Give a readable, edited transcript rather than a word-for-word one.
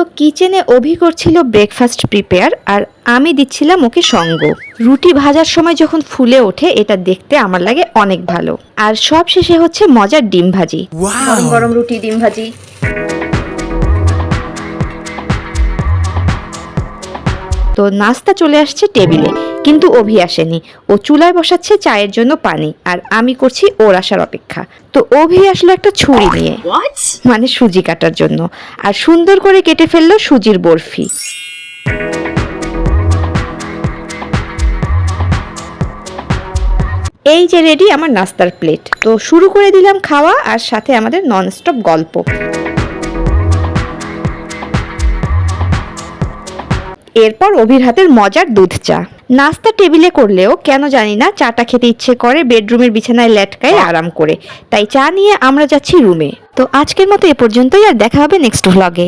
তো কিচেনে অভি করছিল ব্রেকফাস্ট প্রিপেয়ার, আর আমি দিচ্ছিলাম ওকে সঙ্গ। রুটি ভাজার সময় যখন ফুলে ওঠে এটা দেখতে আমার লাগে অনেক ভালো। আর সব শেষে হচ্ছে মজার ডিম ভাজি, গরম গরম রুটি ডিম ভাজি। তো নাস্তা চলে আসছে টেবিলে, কিন্তু অভি আসেনি। ও চুলায় বসাচ্ছে চায়ের জন্য পানি, আর আমি করছি ওর আসার অপেক্ষা। তো অভি আসলো একটা ছুরি নিয়ে, মানে সুজি কাটার জন্য, আর সুন্দর করে কেটে ফেললো সুজির বরফি। এই যে রেডি আমার নাস্তার প্লেট। তো শুরু করে দিলাম খাওয়া, আর সাথে আমাদের ননস্টপ গল্প। এরপর অভির হাতের মজার দুধ চা। নাস্তা টেবিলে করলেও কেন জানি না চাটা খেতে ইচ্ছে করে বেডরুমের বিছানায় লেটকায় আরাম করে। তাই চা নিয়ে আমরা যাচ্ছি রুমে। তো আজকের মতো এ পর্যন্তই, আর দেখা হবে নেক্সট ভ্লগে।